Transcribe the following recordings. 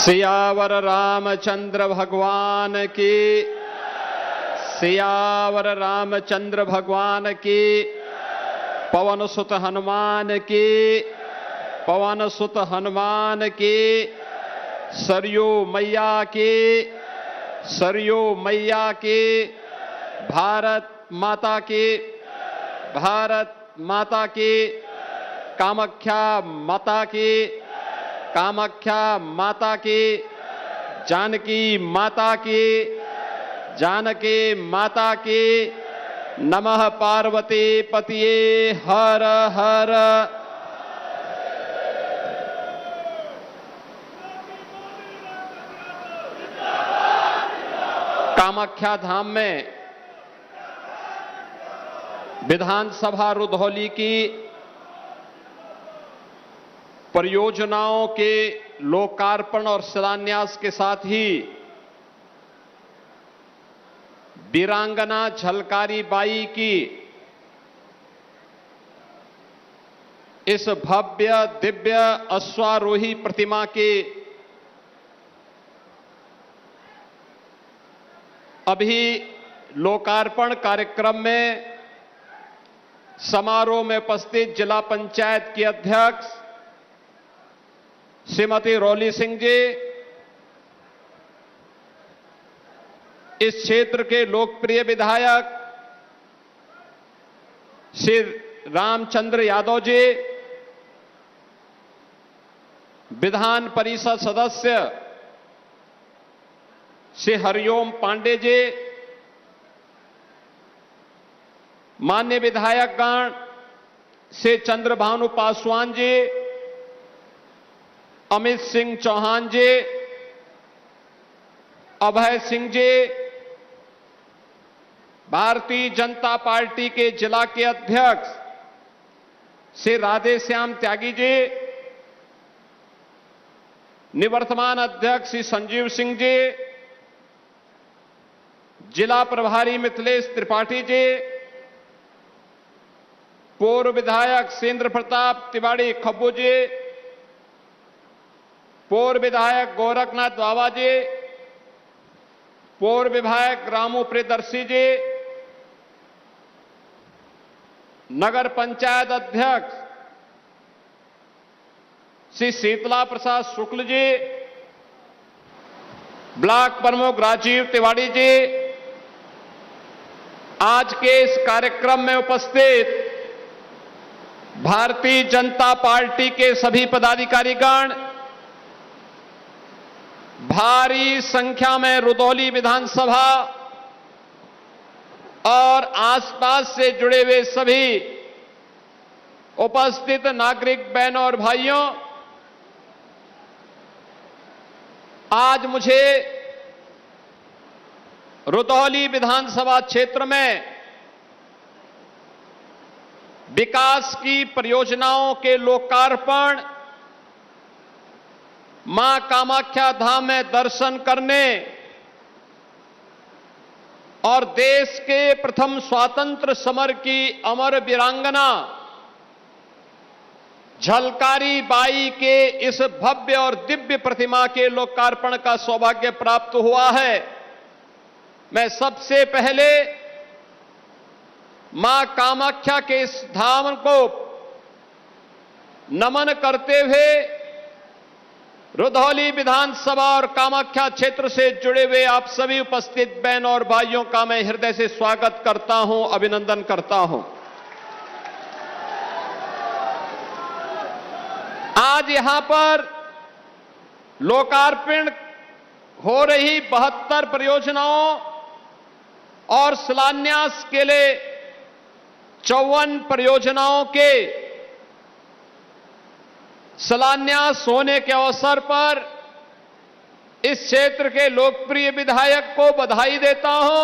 सियावर रामचंद्र भगवान की, सियावर रामचंद्र भगवान की, पवन सुत हनुमान की, पवन सुत हनुमान की, सरयू मैया की, सरयू मैया की, भारत माता की, भारत माता की, कामाख्या माता की, कामाख्या माता की, जानकी माता की, जानकी माता की। नमः पार्वती पतिये हर हर। कामाख्या धाम में विधानसभा रुधौली की परियोजनाओं के लोकार्पण और शिलान्यास के साथ ही वीरांगना झलकारी बाई की इस भव्य दिव्य अश्वारोही प्रतिमा के अभी लोकार्पण कार्यक्रम में समारोह में उपस्थित जिला पंचायत की अध्यक्ष श्रीमती रौली सिंह जी, इस क्षेत्र के लोकप्रिय विधायक श्री रामचंद्र यादव जी, विधान परिषद सदस्य श्री हरिओम पांडे जी, माननीय विधायकगण श्री चंद्रभानु पासवान जी, अमित सिंह चौहान जी, अभय सिंह जी, भारतीय जनता पार्टी के जिला के अध्यक्ष श्री राधेश्याम त्यागी जी, निवर्तमान अध्यक्ष श्री संजीव सिंह जी, जिला प्रभारी मिथिलेश त्रिपाठी जी, पूर्व विधायक सेंद्र प्रताप तिवारी खब्बू जी, पूर्व विधायक गोरखनाथ बाबा जी, पूर्व विधायक रामू प्रियदर्शी जी, नगर पंचायत अध्यक्ष श्री शीतला प्रसाद शुक्ल जी, ब्लॉक प्रमुख राजीव तिवारी जी, आज के इस कार्यक्रम में उपस्थित भारतीय जनता पार्टी के सभी पदाधिकारीगण, भारी संख्या में रुधौली विधानसभा और आसपास से जुड़े हुए सभी उपस्थित नागरिक बहनों और भाइयों, आज मुझे रुधौली विधानसभा क्षेत्र में विकास की परियोजनाओं के लोकार्पण, मां कामाख्या धाम में दर्शन करने और देश के प्रथम स्वातंत्र समर की अमर वीरांगना झलकारी बाई के इस भव्य और दिव्य प्रतिमा के लोकार्पण का सौभाग्य प्राप्त हुआ है। मैं सबसे पहले मां कामाख्या के इस धाम को नमन करते हुए रुधौली विधानसभा और कामाख्या क्षेत्र से जुड़े हुए आप सभी उपस्थित बहनों और भाइयों का मैं हृदय से स्वागत करता हूं, अभिनंदन करता हूं। आज यहां पर लोकार्पण हो रही 72 परियोजनाओं और शिलान्यास के लिए 54 परियोजनाओं के शिलान्यास होने के अवसर पर इस क्षेत्र के लोकप्रिय विधायक को बधाई देता हूं।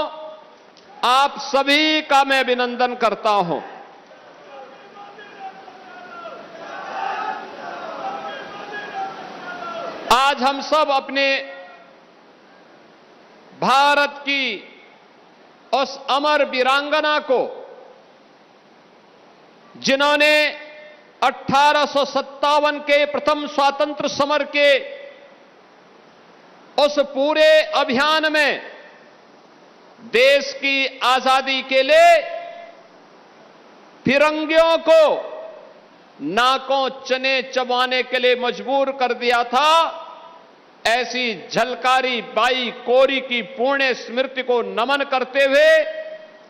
आप सभी का मैं अभिनंदन करता हूं। आज हम सब अपने भारत की उस अमर वीरांगना को, जिन्होंने 1857 के प्रथम स्वातंत्र समर के उस पूरे अभियान में देश की आजादी के लिए फिरंगियों को नाकों चने चबाने के लिए मजबूर कर दिया था। ऐसी झलकारी बाई कोरी की पुण्य स्मृति को नमन करते हुए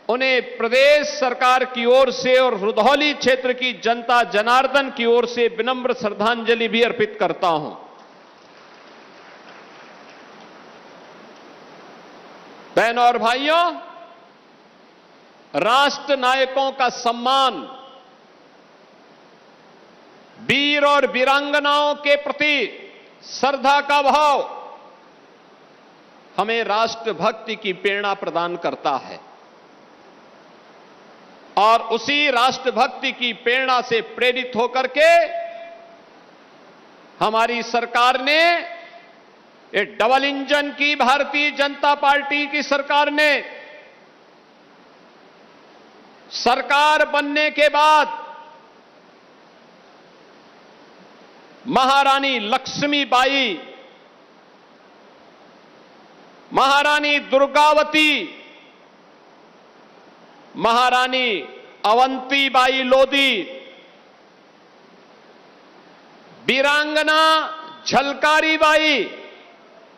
उन्हें प्रदेश सरकार की ओर से और रुधौली क्षेत्र की जनता जनार्दन की ओर से विनम्र श्रद्धांजलि भी अर्पित करता हूं। बहनों और भाइयों, राष्ट्र नायकों का सम्मान, वीर और वीरांगनाओं के प्रति श्रद्धा का भाव हमें राष्ट्रभक्ति की प्रेरणा प्रदान करता है और उसी राष्ट्रभक्ति की प्रेरणा से प्रेरित होकर के हमारी सरकार ने, ये डबल इंजन की भारतीय जनता पार्टी की सरकार ने सरकार बनने के बाद महारानी लक्ष्मीबाई, महारानी दुर्गावती, महारानी अवंतीबाई लोधी, वीरांगना झलकारी बाई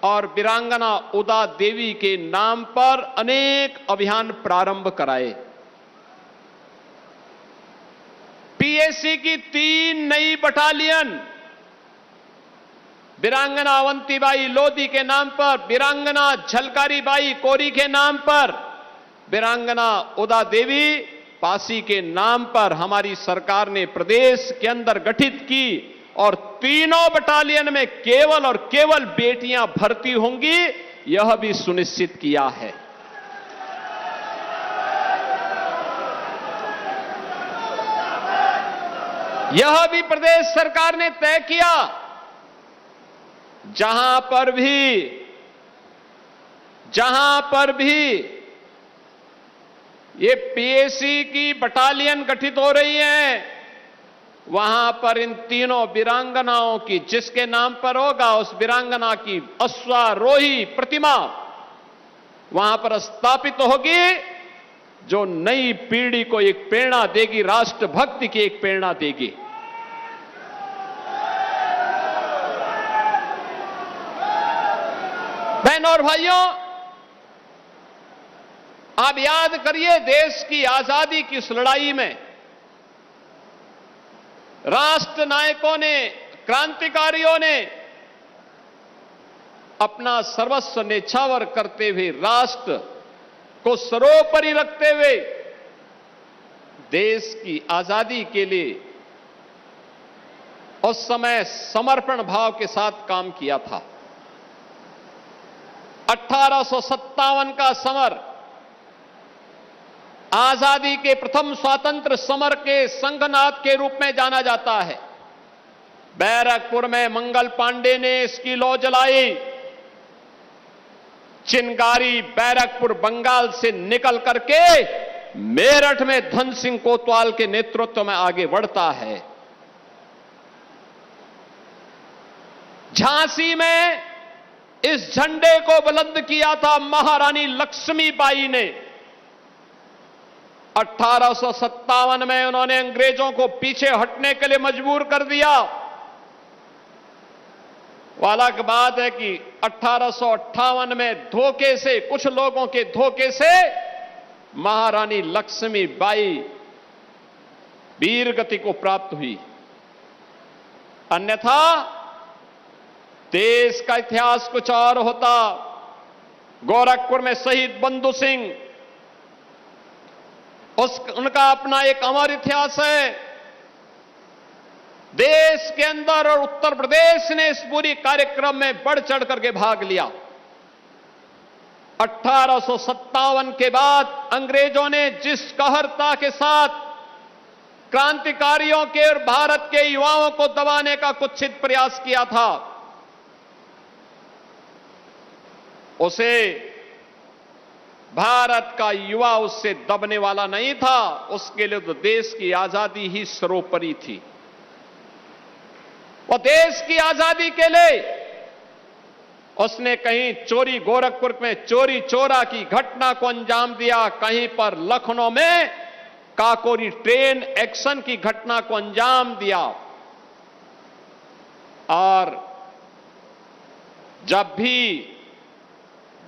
और वीरांगना उदा देवी के नाम पर अनेक अभियान प्रारंभ कराए। पीएसी की 3 नई बटालियन वीरांगना अवंतीबाई लोधी के नाम पर, वीरांगना झलकारी बाई कोरी के नाम पर, वीरांगना उदा देवी पासी के नाम पर हमारी सरकार ने प्रदेश के अंदर गठित की और तीनों बटालियन में केवल और केवल बेटियां भर्ती होंगी, यह भी सुनिश्चित किया है। यह भी प्रदेश सरकार ने तय किया। जहां पर भी ये पीएसी की बटालियन गठित हो रही है, वहां पर इन तीनों वीरांगनाओं की, जिसके नाम पर होगा उस वीरांगना की अश्वारोही प्रतिमा वहां पर स्थापित होगी, जो नई पीढ़ी को एक प्रेरणा देगी, राष्ट्रभक्ति की एक प्रेरणा देगी। बहनों और भाइयों, आप याद करिए, देश की आजादी की इस लड़ाई में राष्ट्र नायकों ने, क्रांतिकारियों ने अपना सर्वस्व न्यौछावर करते हुए, राष्ट्र को सर्वोपरि रखते हुए देश की आजादी के लिए उस समय समर्पण भाव के साथ काम किया था। 1857 का समर आजादी के प्रथम स्वतंत्र समर के संघनाद के रूप में जाना जाता है। बैरकपुर में मंगल पांडे ने इसकी लौ जलाई। चिंगारी बैरकपुर बंगाल से निकल करके मेरठ में धन सिंह कोतवाल के नेतृत्व में आगे बढ़ता है। झांसी में इस झंडे को बुलंद किया था महारानी लक्ष्मीबाई ने। 1857 में उन्होंने अंग्रेजों को पीछे हटने के लिए मजबूर कर दिया। वाला की बात है कि 1858 में धोखे से, कुछ लोगों के धोखे से महारानी लक्ष्मीबाई वीर गति को प्राप्त हुई, अन्यथा देश का इतिहास कुछ और होता। गोरखपुर में शहीद बंधु सिंह, उनका अपना एक अमर इतिहास है। देश के अंदर और उत्तर प्रदेश ने इस पूरी कार्यक्रम में बढ़ चढ़ करके भाग लिया। 1857 के बाद अंग्रेजों ने जिस कहरता के साथ क्रांतिकारियों के और भारत के युवाओं को दबाने का कुत्सित प्रयास किया था, उसे भारत का युवा उससे दबने वाला नहीं था। उसके लिए तो देश की आजादी ही सर्वोपरि थी। और देश की आजादी के लिए उसने कहीं चोरी गोरखपुर में चोरी चोरा की घटना को अंजाम दिया, कहीं पर लखनऊ में काकोरी ट्रेन एक्शन की घटना को अंजाम दिया। और जब भी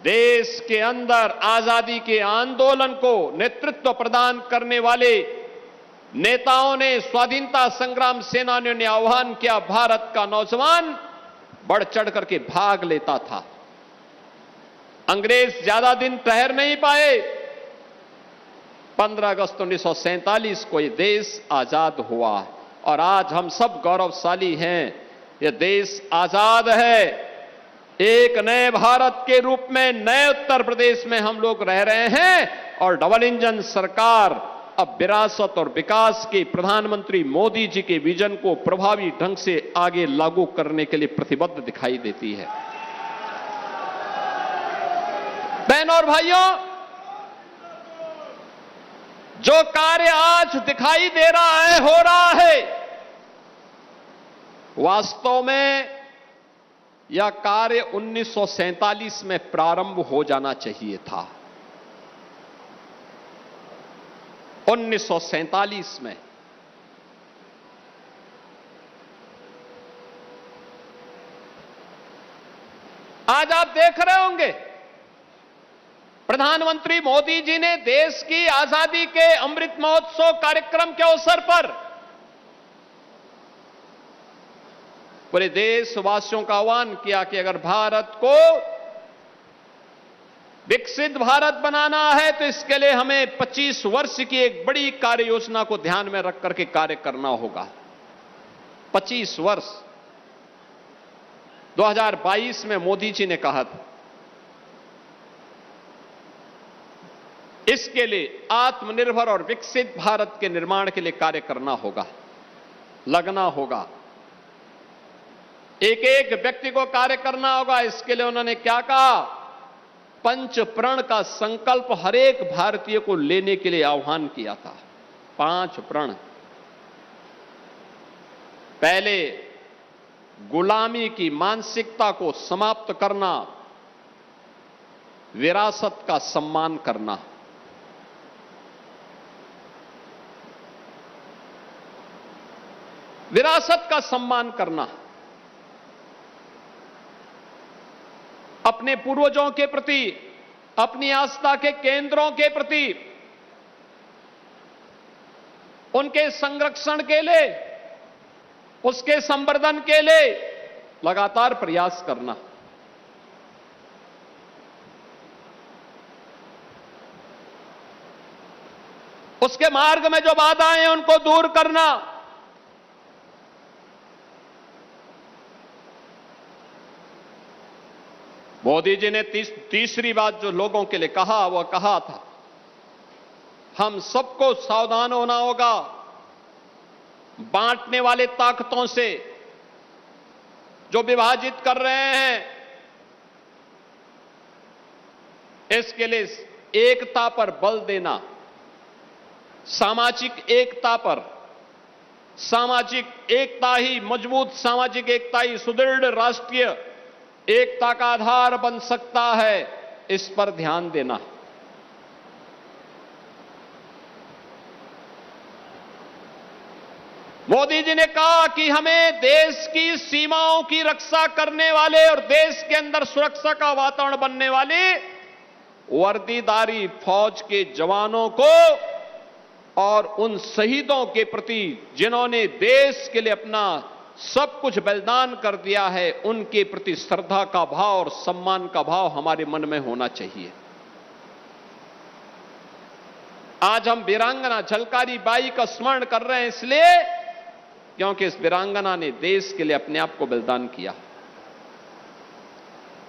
देश के अंदर आजादी के आंदोलन को नेतृत्व प्रदान करने वाले नेताओं ने, स्वाधीनता संग्राम सेनानियों ने आह्वान किया, भारत का नौजवान बढ़ चढ़ करके भाग लेता था। अंग्रेज ज्यादा दिन ठहर नहीं पाए। 15 अगस्त 1947 को यह देश आजाद हुआ और आज हम सब गौरवशाली हैं। यह देश आजाद है। एक नए भारत के रूप में नए उत्तर प्रदेश में हम लोग रह रहे हैं और डबल इंजन सरकार अब विरासत और विकास के प्रधानमंत्री मोदी जी के विजन को प्रभावी ढंग से आगे लागू करने के लिए प्रतिबद्ध दिखाई देती है। बहनों और भाइयों, जो कार्य आज दिखाई दे रहा है, हो रहा है, वास्तव में यह कार्य 1947 में प्रारंभ हो जाना चाहिए था। 1947 में आज आप देख रहे होंगे प्रधानमंत्री मोदी जी ने देश की आजादी के अमृत महोत्सव कार्यक्रम के अवसर पर पूरे देशवासियों का आह्वान किया कि अगर भारत को विकसित भारत बनाना है तो इसके लिए हमें 25 वर्ष की एक बड़ी कार्य योजना को ध्यान में रख करके कार्य करना होगा। 25 वर्ष 2022 में मोदी जी ने कहा था। इसके लिए आत्मनिर्भर और विकसित भारत के निर्माण के लिए कार्य करना होगा, लगना होगा, एक एक व्यक्ति को कार्य करना होगा। इसके लिए उन्होंने क्या कहा? पंच प्रण का संकल्प हर एक भारतीय को लेने के लिए आह्वान किया था। 5 प्रण। पहले गुलामी की मानसिकता को समाप्त करना, विरासत का सम्मान करना, विरासत का सम्मान करना, अपने पूर्वजों के प्रति, अपनी आस्था के केंद्रों के प्रति, उनके संरक्षण के लिए, उसके संवर्धन के लिए लगातार प्रयास करना। उसके मार्ग में जो बाधाएं हैं उनको दूर करना। मोदी जी ने तीसरी बात जो लोगों के लिए कहा, वह कहा था हम सबको सावधान होना होगा बांटने वाले ताकतों से जो विभाजित कर रहे हैं। इसके लिए एकता पर बल देना, सामाजिक एकता पर, सामाजिक एकता ही, मजबूत सामाजिक एकता ही सुदृढ़ राष्ट्रीय एकता का आधार बन सकता है, इस पर ध्यान देना। मोदी जी ने कहा कि हमें देश की सीमाओं की रक्षा करने वाले और देश के अंदर सुरक्षा का वातावरण बनने वाले वर्दीधारी फौज के जवानों को और उन शहीदों के प्रति जिन्होंने देश के लिए अपना सब कुछ बलिदान कर दिया है, उनके प्रति श्रद्धा का भाव और सम्मान का भाव हमारे मन में होना चाहिए। आज हम वीरांगना झलकारी बाई का स्मरण कर रहे हैं इसलिए क्योंकि इस वीरांगना ने देश के लिए अपने आप को बलिदान किया।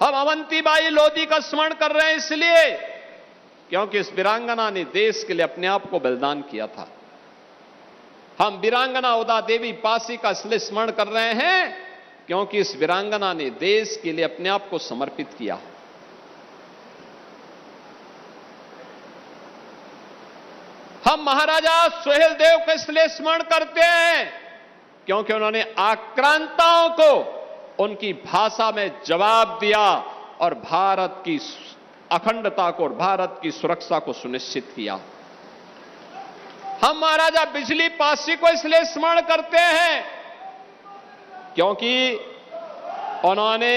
हम अवंतीबाई लोधी का स्मरण कर रहे हैं इसलिए क्योंकि इस वीरांगना ने देश के लिए अपने आप को बलिदान किया था। हम वीरांगना उदा देवी पासी का इसलिए स्मरण कर रहे हैं क्योंकि इस वीरांगना ने देश के लिए अपने आप को समर्पित किया। हम महाराजा सुहेलदेव का इसलिए स्मरण करते हैं क्योंकि उन्होंने आक्रांताओं को उनकी भाषा में जवाब दिया और भारत की अखंडता को और भारत की सुरक्षा को सुनिश्चित किया। हम महाराजा बिजली पासी को इसलिए स्मरण करते हैं क्योंकि उन्होंने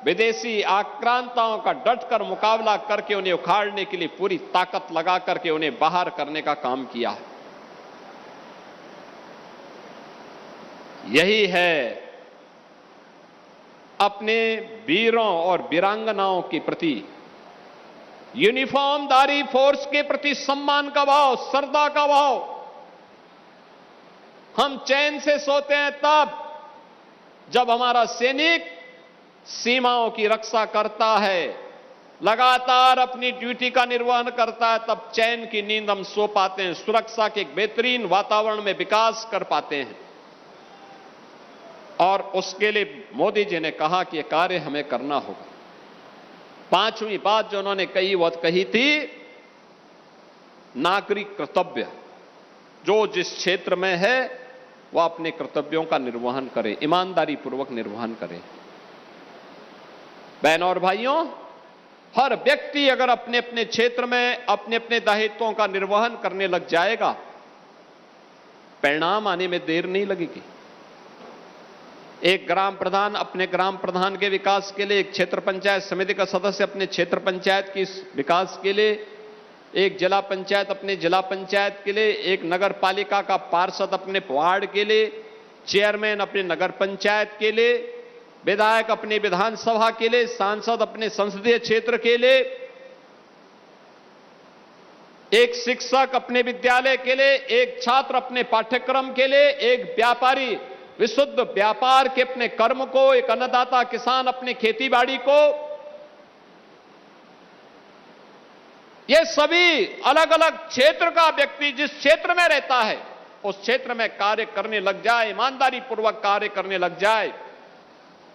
विदेशी आक्रांताओं का डटकर मुकाबला करके उन्हें उखाड़ने के लिए पूरी ताकत लगा करके उन्हें बाहर करने का काम किया। यही है अपने वीरों और वीरांगनाओं के प्रति, यूनिफॉर्मधारी फोर्स के प्रति सम्मान का भाव, श्रद्धा का भाव। हम चैन से सोते हैं तब जब हमारा सैनिक सीमाओं की रक्षा करता है, लगातार अपनी ड्यूटी का निर्वहन करता है, तब चैन की नींद हम सो पाते हैं, सुरक्षा के एक बेहतरीन वातावरण में विकास कर पाते हैं। और उसके लिए मोदी जी ने कहा कि यह कार्य हमें करना होगा। पांचवी बात जो उन्होंने कही थी, नागरिक कर्तव्य। जो जिस क्षेत्र में है वह अपने कर्तव्यों का निर्वहन करे, ईमानदारी पूर्वक निर्वहन करे। बहनों और भाइयों, हर व्यक्ति अगर अपने अपने क्षेत्र में अपने अपने दायित्वों का निर्वहन करने लग जाएगा, परिणाम आने में देर नहीं लगेगी। एक ग्राम प्रधान अपने ग्राम प्रधान के विकास के लिए, एक क्षेत्र पंचायत समिति का सदस्य अपने क्षेत्र पंचायत के विकास के लिए, एक जिला पंचायत अपने जिला पंचायत के लिए, एक नगर पालिका का पार्षद अपने वार्ड के लिए, चेयरमैन अपने नगर पंचायत के लिए, विधायक अपनी विधानसभा के लिए, सांसद अपने संसदीय क्षेत्र के लिए, एक शिक्षक अपने विद्यालय के लिए, एक छात्र अपने पाठ्यक्रम के लिए, एक व्यापारी विशुद्ध व्यापार के अपने कर्म को, एक अन्नदाता किसान अपने खेतीबाड़ी को। ये सभी अलग अलग क्षेत्र का व्यक्ति जिस क्षेत्र में रहता है उस क्षेत्र में कार्य करने लग जाए, ईमानदारी पूर्वक कार्य करने लग जाए,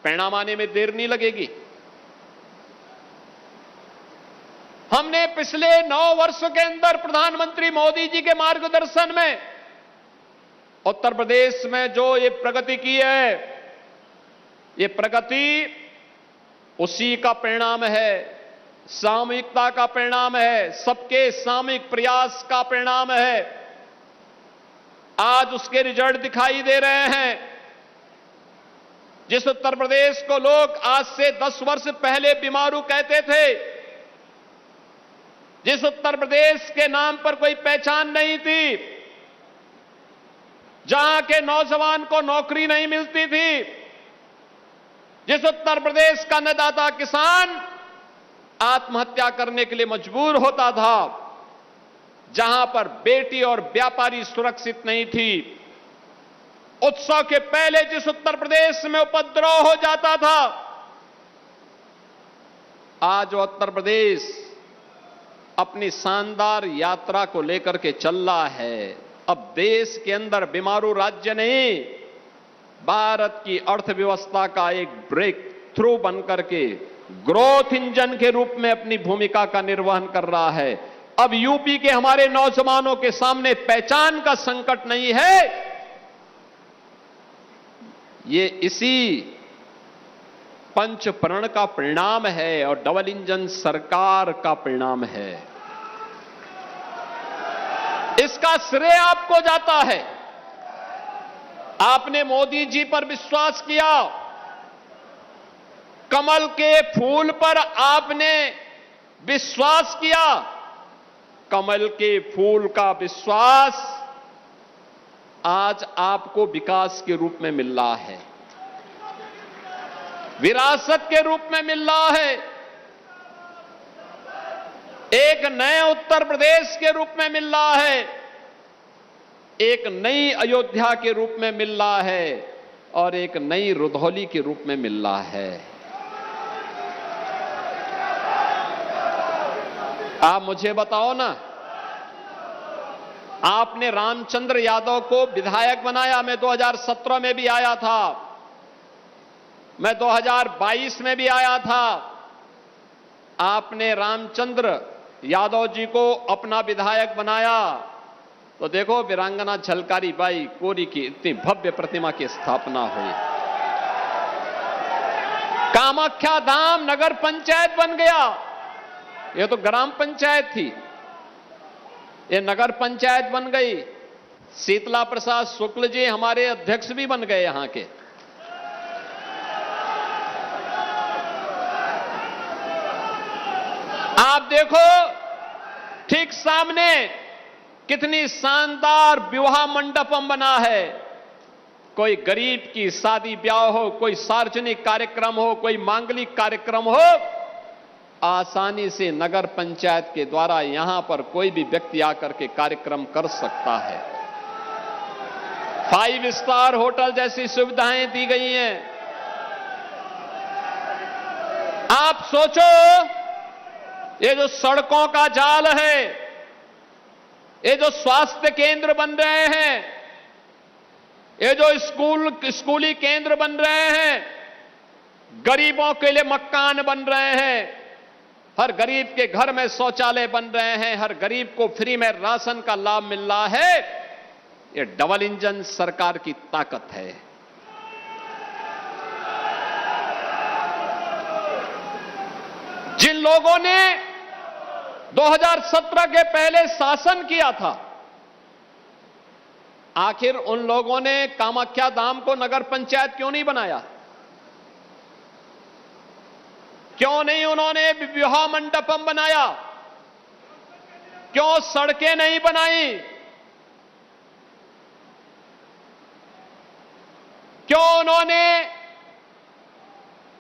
परिणाम आने में देर नहीं लगेगी। हमने पिछले 9 वर्षों के अंदर प्रधानमंत्री मोदी जी के मार्गदर्शन में उत्तर प्रदेश में जो ये प्रगति की है, ये प्रगति उसी का परिणाम है, सामूहिकता का परिणाम है, सबके सामूहिक प्रयास का परिणाम है। आज उसके रिजल्ट दिखाई दे रहे हैं। जिस उत्तर प्रदेश को लोग आज से 10 वर्ष पहले बीमारू कहते थे, जिस उत्तर प्रदेश के नाम पर कोई पहचान नहीं थी, जहां के नौजवान को नौकरी नहीं मिलती थी, जिस उत्तर प्रदेश का अन्नदाता किसान आत्महत्या करने के लिए मजबूर होता था, जहां पर बेटी और व्यापारी सुरक्षित नहीं थी, उत्सव के पहले जिस उत्तर प्रदेश में उपद्रव हो जाता था, आज उत्तर प्रदेश अपनी शानदार यात्रा को लेकर के चल रहा है। अब देश के अंदर बीमारू राज्य नहीं, भारत की अर्थव्यवस्था का एक ब्रेक थ्रू बनकर के ग्रोथ इंजन के रूप में अपनी भूमिका का निर्वहन कर रहा है। अब यूपी के हमारे नौजवानों के सामने पहचान का संकट नहीं है, ये इसी पंचप्रण का परिणाम है और डबल इंजन सरकार का परिणाम है। इसका श्रेय आपको जाता है। आपने मोदी जी पर विश्वास किया, कमल के फूल पर आपने विश्वास किया। कमल के फूल का विश्वास आज आपको विकास के रूप में मिल रहा है, विरासत के रूप में मिल रहा है, एक नए उत्तर प्रदेश के रूप में मिल रहा है, एक नई अयोध्या के रूप में मिल रहा है और एक नई रुधौली के रूप में मिल रहा है। आप मुझे बताओ ना, आपने रामचंद्र यादव को विधायक बनाया, मैं 2017 में भी आया था, मैं 2022 में भी आया था। आपने रामचंद्र यादव जी को अपना विधायक बनाया तो देखो वीरांगना झलकारी बाई कोरी की इतनी भव्य प्रतिमा की स्थापना हुई। कामाख्या धाम नगर पंचायत बन गया। ये तो ग्राम पंचायत थी, ये नगर पंचायत बन गई। शीतला प्रसाद शुक्ल जी हमारे अध्यक्ष भी बन गए यहां के। आप देखो ठीक सामने कितनी शानदार विवाह मंडपम बना है। कोई गरीब की शादी ब्याह हो, कोई सार्वजनिक कार्यक्रम हो, कोई मांगलिक कार्यक्रम हो, आसानी से नगर पंचायत के द्वारा यहां पर कोई भी व्यक्ति आकर के कार्यक्रम कर सकता है। 5 स्टार होटल जैसी सुविधाएं दी गई हैं। आप सोचो, ये जो सड़कों का जाल है, ये जो स्वास्थ्य केंद्र बन रहे हैं, ये जो स्कूली केंद्र बन रहे हैं, गरीबों के लिए मकान बन रहे हैं, हर गरीब के घर में शौचालय बन रहे हैं, हर गरीब को फ्री में राशन का लाभ मिल रहा है। ये डबल इंजन सरकार की ताकत है। जिन लोगों ने 2017 के पहले शासन किया था, आखिर उन लोगों ने कामाख्या धाम को नगर पंचायत क्यों नहीं बनाया? क्यों नहीं उन्होंने विवाह मंडपम बनाया? क्यों सड़कें नहीं बनाई? क्यों उन्होंने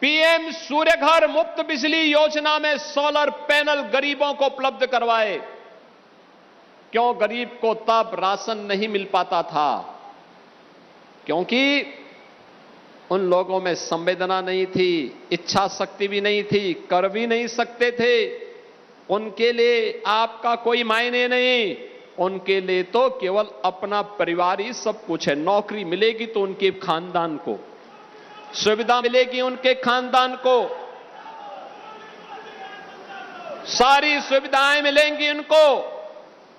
पीएम सूर्य घर मुफ्त बिजली योजना में सोलर पैनल गरीबों को उपलब्ध करवाए? क्यों गरीब को तब राशन नहीं मिल पाता था? क्योंकि उन लोगों में संवेदना नहीं थी, इच्छा शक्ति भी नहीं थी, कर भी नहीं सकते थे। उनके लिए आपका कोई मायने नहीं, उनके लिए तो केवल अपना परिवार ही सब कुछ है। नौकरी मिलेगी तो उनके खानदान को, सुविधा मिलेगी उनके खानदान को, सारी सुविधाएं मिलेंगी उनको।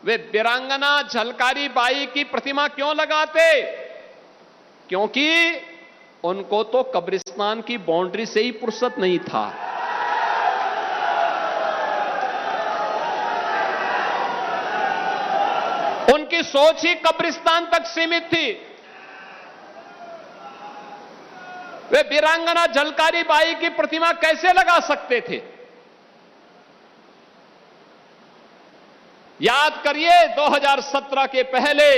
वे वीरांगना झलकारी बाई की प्रतिमा क्यों लगाते? क्योंकि उनको तो कब्रिस्तान की बाउंड्री से ही फुर्सत नहीं था। उनकी सोच ही कब्रिस्तान तक सीमित थी। वे वीरांगना झलकारी बाई की प्रतिमा कैसे लगा सकते थे? याद करिए 2017 के पहले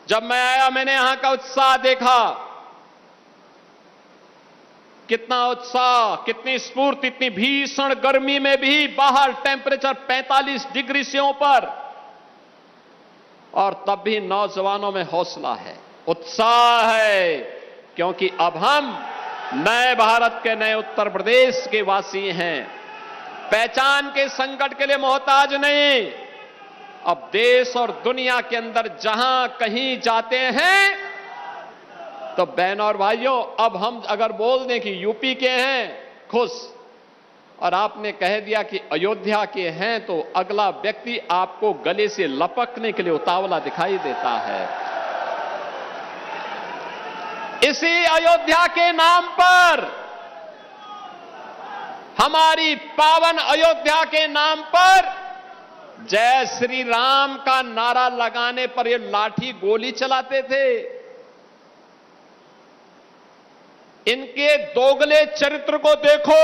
जब मैं आया, मैंने यहां का उत्साह देखा। कितना उत्साह, कितनी स्फूर्ति, इतनी भीषण गर्मी में भी बाहर टेंपरेचर 45 डिग्री से ऊपर, और तब भी नौजवानों में हौसला है, उत्साह है। क्योंकि अब हम नए भारत के, नए उत्तर प्रदेश के वासी हैं। पहचान के संकट के लिए मोहताज नहीं। अब देश और दुनिया के अंदर जहां कहीं जाते हैं तो बहनों और भाइयों, अब हम अगर बोल दें कि यूपी के हैं, खुश, और आपने कह दिया कि अयोध्या के हैं, तो अगला व्यक्ति आपको गले से लपकने के लिए उतावला दिखाई देता है। इसी अयोध्या के नाम पर, हमारी पावन अयोध्या के नाम पर जय श्री राम का नारा लगाने पर ये लाठी गोली चलाते थे। इनके दोगले चरित्र को देखो।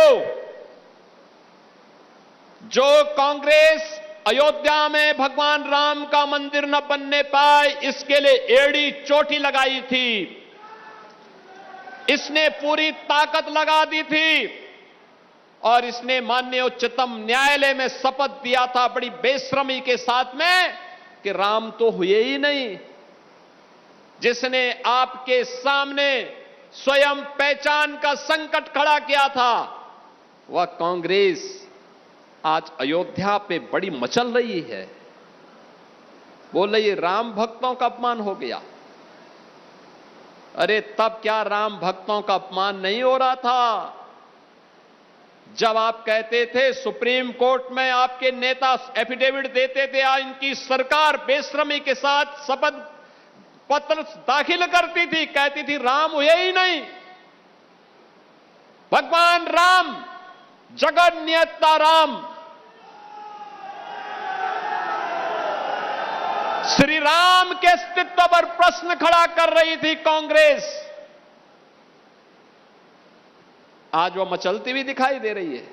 जो कांग्रेस अयोध्या में भगवान राम का मंदिर न बनने पाए, इसके लिए एड़ी चोटी लगाई थी, इसने पूरी ताकत लगा दी थी, और इसने माननीय उच्चतम न्यायालय में शपथ दिया था बड़ी बेशर्मी के साथ में कि राम तो हुए ही नहीं। जिसने आपके सामने स्वयं पहचान का संकट खड़ा किया था, वह कांग्रेस आज अयोध्या पे बड़ी मचल रही है। बोल रही राम भक्तों का अपमान हो गया। अरे तब क्या राम भक्तों का अपमान नहीं हो रहा था? जब आप कहते थे, सुप्रीम कोर्ट में आपके नेता एफिडेविट देते थे, इनकी सरकार बेशर्मी के साथ शपथ पत्र दाखिल करती थी, कहती थी राम हुए ही नहीं, भगवान राम, जगन्यता राम, श्री राम के अस्तित्व पर प्रश्न खड़ा कर रही थी कांग्रेस। आज वो मचलती हुई दिखाई दे रही है।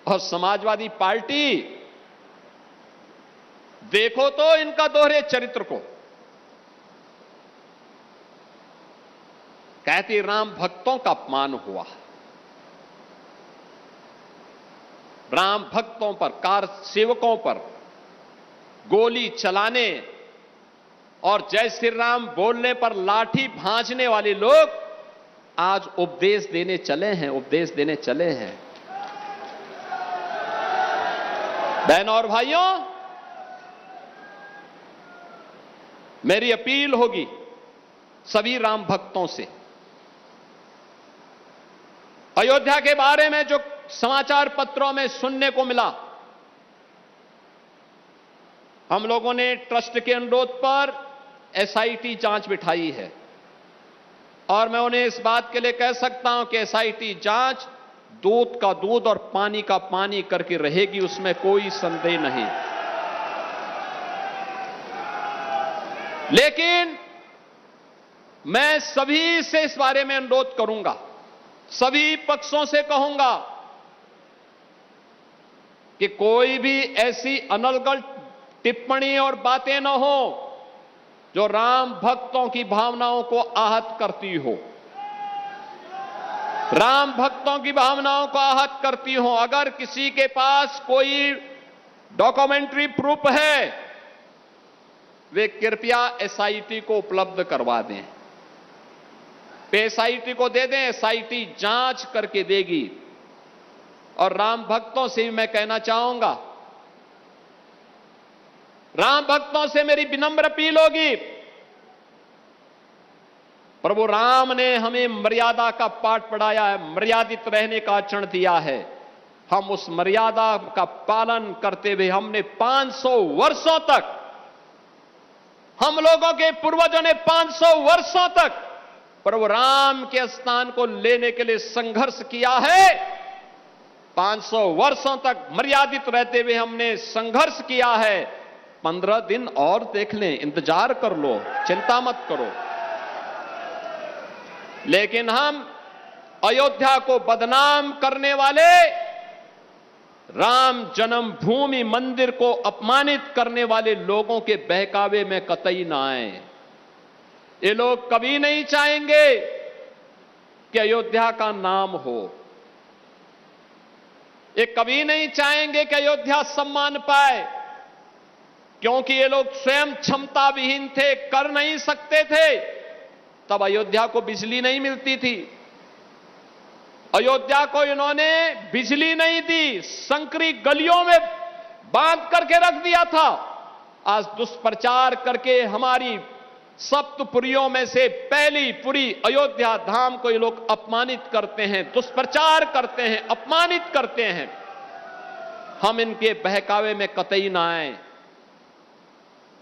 और समाजवादी पार्टी, देखो तो इनका दोहरे चरित्र को। कहती राम भक्तों का अपमान हुआ, राम भक्तों पर, कार सेवकों पर गोली चलाने और जय श्री राम बोलने पर लाठी भांजने वाले लोग आज उपदेश देने चले हैं, उपदेश देने चले हैं। बहनों और भाइयों, मेरी अपील होगी सभी राम भक्तों से। अयोध्या के बारे में जो समाचार पत्रों में सुनने को मिला, हम लोगों ने ट्रस्ट के अनुरोध पर एसआईटी जांच बिठाई है और मैं उन्हें इस बात के लिए कह सकता हूं कि एसआईटी जांच दूध का दूध और पानी का पानी करके रहेगी, उसमें कोई संदेह नहीं। लेकिन मैं सभी से इस बारे में अनुरोध करूंगा, सभी पक्षों से कहूंगा कि कोई भी ऐसी अनर्गल टिप्पणी और बातें न हो जो राम भक्तों की भावनाओं को आहत करती हो, राम भक्तों की भावनाओं को आहत करती हो। अगर किसी के पास कोई डॉक्यूमेंट्री प्रूफ है, वे कृपया एसआईटी को उपलब्ध करवा दें, एसआईटी को दे दें, एसआईटी जांच करके देगी। और राम भक्तों से भी मैं कहना चाहूंगा, राम भक्तों से मेरी विनम्र अपील होगी, प्रभु राम ने हमें मर्यादा का पाठ पढ़ाया है, मर्यादित रहने का आचरण दिया है। हम उस मर्यादा का पालन करते हुए हमने 500 वर्षों तक, हम लोगों के पूर्वजों ने 500 वर्षों तक प्रभु राम के स्थान को लेने के लिए संघर्ष किया है। 500 वर्षों तक मर्यादित रहते हुए हमने संघर्ष किया है। 15 दिन और देख लें, इंतजार कर लो, चिंता मत करो। लेकिन हम अयोध्या को बदनाम करने वाले, राम जन्मभूमि मंदिर को अपमानित करने वाले लोगों के बहकावे में कतई ना आए। ये लोग कभी नहीं चाहेंगे कि अयोध्या का नाम हो, ये कभी नहीं चाहेंगे कि अयोध्या सम्मान पाए, क्योंकि ये लोग स्वयं क्षमता विहीन थे, कर नहीं सकते थे। तब अयोध्या को बिजली नहीं मिलती थी, अयोध्या को इन्होंने बिजली नहीं दी, संकरी गलियों में बांध करके रख दिया था। आज दुष्प्रचार करके हमारी सप्तपुरियों में से पहली पुरी अयोध्या धाम को ये लोग अपमानित करते हैं, दुष्प्रचार करते हैं, अपमानित करते हैं। हम इनके बहकावे में कतई ना आए।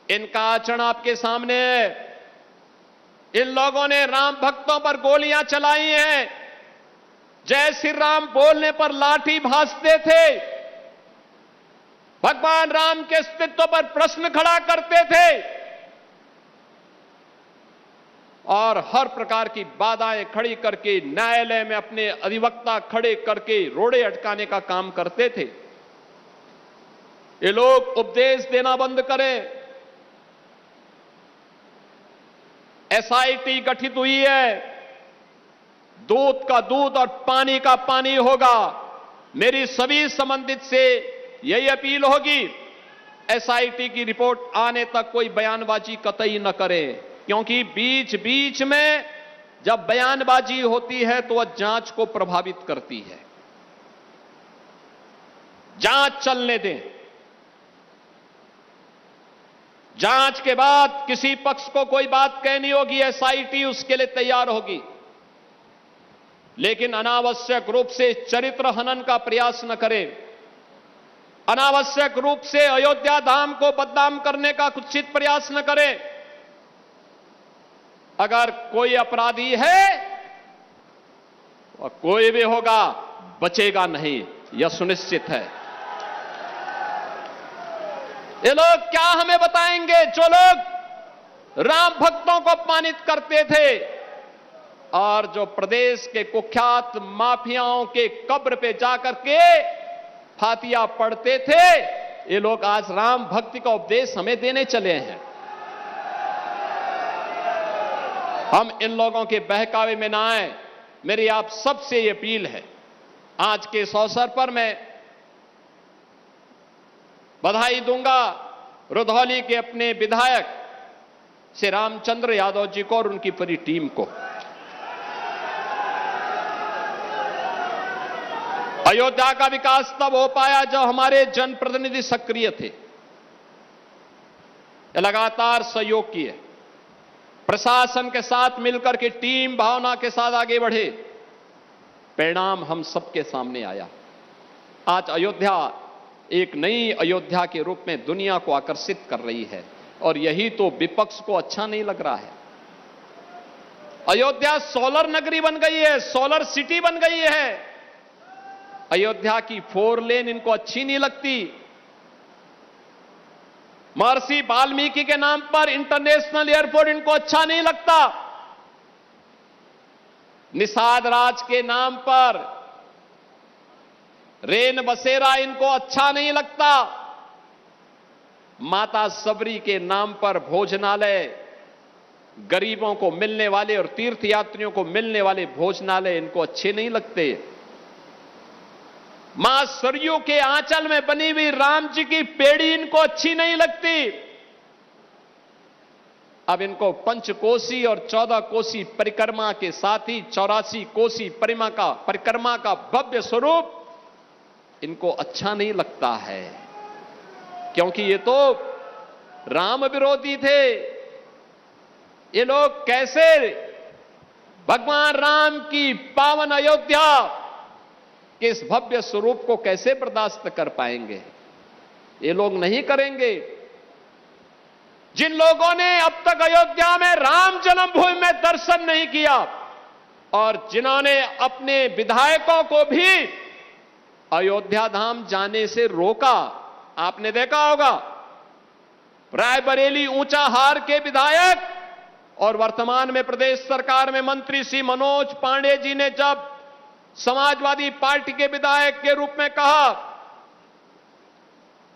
इनका आचरण आपके सामने है। इन लोगों ने राम भक्तों पर गोलियां चलाई हैं, जय श्री राम बोलने पर लाठी भांजते थे, भगवान राम के अस्तित्व पर प्रश्न खड़ा करते थे और हर प्रकार की बाधाएं खड़ी करके न्यायालय में अपने अधिवक्ता खड़े करके रोड़े अटकाने का काम करते थे। ये लोग उपदेश देना बंद करें। एसआईटी गठित हुई है, दूध का दूध और पानी का पानी होगा। मेरी सभी संबंधित से यही अपील होगी, एसआईटी की रिपोर्ट आने तक कोई बयानबाजी कतई न करें, क्योंकि बीच बीच में जब बयानबाजी होती है तो वह जांच को प्रभावित करती है। जांच चलने दें, जांच के बाद किसी पक्ष को कोई बात कहनी होगी, एसआईटी उसके लिए तैयार होगी। लेकिन अनावश्यक रूप से चरित्र हनन का प्रयास न करें, अनावश्यक रूप से अयोध्या धाम को बदनाम करने का कुत्सित प्रयास न करें। अगर कोई अपराधी है और कोई भी होगा बचेगा नहीं, यह सुनिश्चित है। ये लोग क्या हमें बताएंगे जो लोग राम भक्तों को अपमानित करते थे और जो प्रदेश के कुख्यात माफियाओं के कब्र पे जाकर के फातिया पढ़ते थे, ये लोग आज राम भक्ति का उपदेश हमें देने चले हैं। हम इन लोगों के बहकावे में ना आए। मेरी आप सबसे ये अपील है। आज के इस अवसर पर मैं बधाई दूंगा रुधौली के अपने विधायक श्री रामचंद्र यादव जी को और उनकी पूरी टीम को। अयोध्या का विकास तब हो पाया जब हमारे जनप्रतिनिधि सक्रिय थे, लगातार सहयोग किए, प्रशासन के साथ मिलकर के टीम भावना के साथ आगे बढ़े। परिणाम हम सबके सामने आया। आज अयोध्या एक नई अयोध्या के रूप में दुनिया को आकर्षित कर रही है और यही तो विपक्ष को अच्छा नहीं लग रहा है। अयोध्या सोलर नगरी बन गई है, सोलर सिटी बन गई है। अयोध्या की 4 लेन इनको अच्छी नहीं लगती। महर्षि वाल्मीकि के नाम पर इंटरनेशनल एयरपोर्ट इनको अच्छा नहीं लगता। निषाद राज के नाम पर रेन बसेरा इनको अच्छा नहीं लगता। माता सबरी के नाम पर भोजनालय, गरीबों को मिलने वाले और तीर्थयात्रियों को मिलने वाले भोजनालय इनको अच्छे नहीं लगते। मां सरयू के आंचल में बनी हुई राम जी की पेड़ी इनको अच्छी नहीं लगती। अब इनको पंचकोसी और 14 कोसी परिक्रमा के साथ ही 84 कोसी परिक्रमा का भव्य स्वरूप इनको अच्छा नहीं लगता है, क्योंकि ये तो राम विरोधी थे। ये लोग कैसे भगवान राम की पावन अयोध्या के इस भव्य स्वरूप को कैसे बर्दाश्त कर पाएंगे? ये लोग नहीं करेंगे। जिन लोगों ने अब तक अयोध्या में राम जन्मभूमि में दर्शन नहीं किया और जिन्होंने अपने विधायकों को भी अयोध्या धाम जाने से रोका, आपने देखा होगा रायबरेली ऊंचाहार के विधायक और वर्तमान में प्रदेश सरकार में मंत्री श्री मनोज पांडे जी ने जब समाजवादी पार्टी के विधायक के रूप में कहा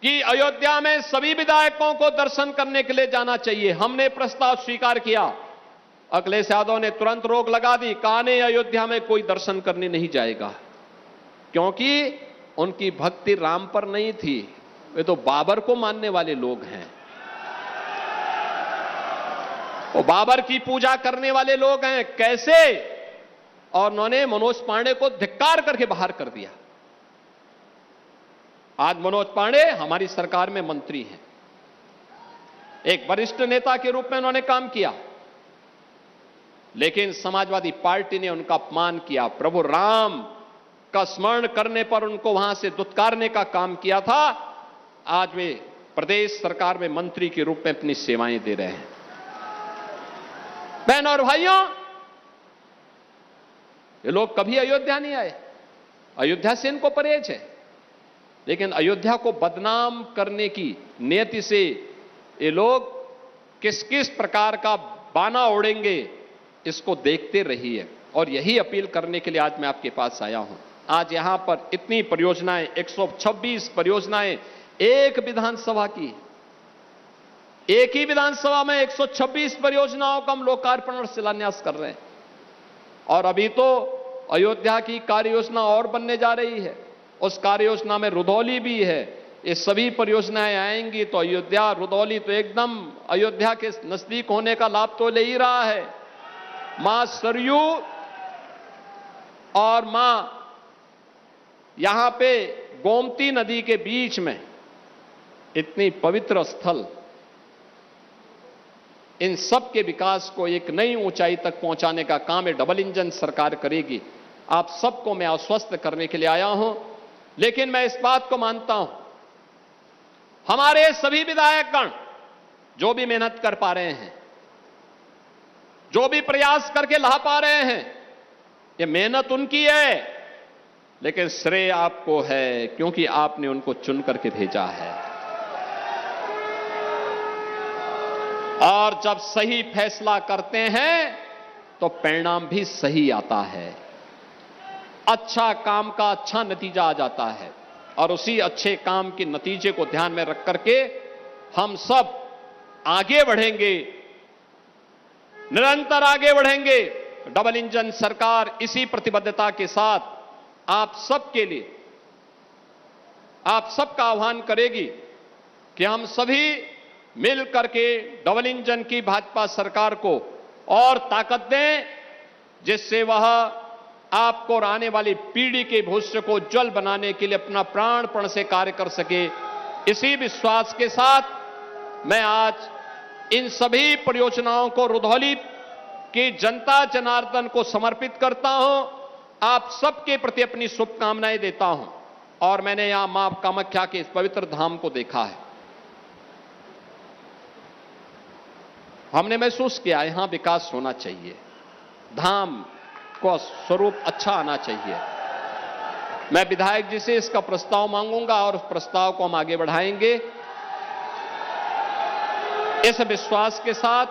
कि अयोध्या में सभी विधायकों को दर्शन करने के लिए जाना चाहिए, हमने प्रस्ताव स्वीकार किया। अखिलेश यादव ने तुरंत रोक लगा दी, कहा नहीं, अयोध्या में कोई दर्शन करने नहीं जाएगा, क्योंकि उनकी भक्ति राम पर नहीं थी, वे तो बाबर को मानने वाले लोग हैं। वो बाबर की पूजा करने वाले लोग हैं। कैसे? और उन्होंने मनोज पांडे को धिक्कार करके बाहर कर दिया। आज मनोज पांडे हमारी सरकार में मंत्री हैं, एक वरिष्ठ नेता के रूप में उन्होंने काम किया, लेकिन समाजवादी पार्टी ने उनका अपमान किया। प्रभु राम का स्मरण करने पर उनको वहां से दुत्कारने का काम किया था। आज वे प्रदेश सरकार में मंत्री के रूप में अपनी सेवाएं दे रहे हैं। बहनों और भाइयों, ये लोग कभी अयोध्या नहीं आए, अयोध्या से इनको परहेज है, लेकिन अयोध्या को बदनाम करने की नियति से ये लोग किस किस प्रकार का बाना ओढ़ेंगे, इसको देखते रहिए। और यही अपील करने के लिए आज मैं आपके पास आया हूं। आज यहां पर इतनी परियोजनाएं, 126 परियोजनाएं एक विधानसभा की, एक ही विधानसभा में 126 परियोजनाओं का हम लोकार्पण और शिलान्यास कर रहे हैं। और अभी तो अयोध्या की कार्य योजना और बनने जा रही है, उस कार्य योजना में रुधौली भी है। ये सभी परियोजनाएं आएंगी तो अयोध्या, रुधौली तो एकदम अयोध्या के नजदीक होने का लाभ तो ले ही रहा है। मां सरयू और मां यहां पे गोमती नदी के बीच में इतनी पवित्र स्थल, इन सब के विकास को एक नई ऊंचाई तक पहुंचाने का काम ये डबल इंजन सरकार करेगी। आप सबको मैं आश्वस्त करने के लिए आया हूं। लेकिन मैं इस बात को मानता हूं, हमारे सभी विधायकगण जो भी मेहनत कर पा रहे हैं, जो भी प्रयास करके ला पा रहे हैं, ये मेहनत उनकी है, लेकिन श्रेय आपको है, क्योंकि आपने उनको चुन करके भेजा है। और जब सही फैसला करते हैं तो परिणाम भी सही आता है, अच्छा काम का अच्छा नतीजा आ जाता है। और उसी अच्छे काम के नतीजे को ध्यान में रख करके हम सब आगे बढ़ेंगे, निरंतर आगे बढ़ेंगे। डबल इंजन सरकार इसी प्रतिबद्धता के साथ आप सबके लिए, आप सबका आह्वान करेगी कि हम सभी मिल करके डबल इंजन की भाजपा सरकार को और ताकत दें, जिससे वह आपको और आने वाली पीढ़ी के भविष्य को उज्जवल बनाने के लिए अपना प्राणपण से कार्य कर सके। इसी विश्वास के साथ मैं आज इन सभी परियोजनाओं को रुधौली की जनता जनार्दन को समर्पित करता हूं। आप सबके प्रति अपनी शुभकामनाएं देता हूं। और मैंने यहां मां कामाख्या के इस पवित्र धाम को देखा है, हमने महसूस किया यहां विकास होना चाहिए, धाम को स्वरूप अच्छा आना चाहिए। मैं विधायक जी से इसका प्रस्ताव मांगूंगा और उस प्रस्ताव को हम आगे बढ़ाएंगे। इस विश्वास के साथ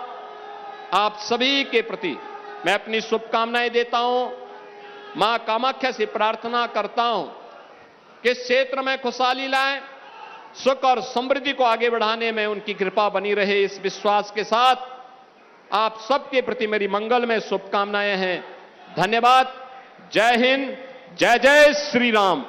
आप सभी के प्रति मैं अपनी शुभकामनाएं देता हूं। मां कामाख्या से प्रार्थना करता हूं कि इस क्षेत्र में खुशहाली लाएं, सुख और समृद्धि को आगे बढ़ाने में उनकी कृपा बनी रहे। इस विश्वास के साथ आप सबके प्रति मेरी मंगलमय शुभकामनाएं हैं। धन्यवाद। जय हिंद, जय जय श्री राम।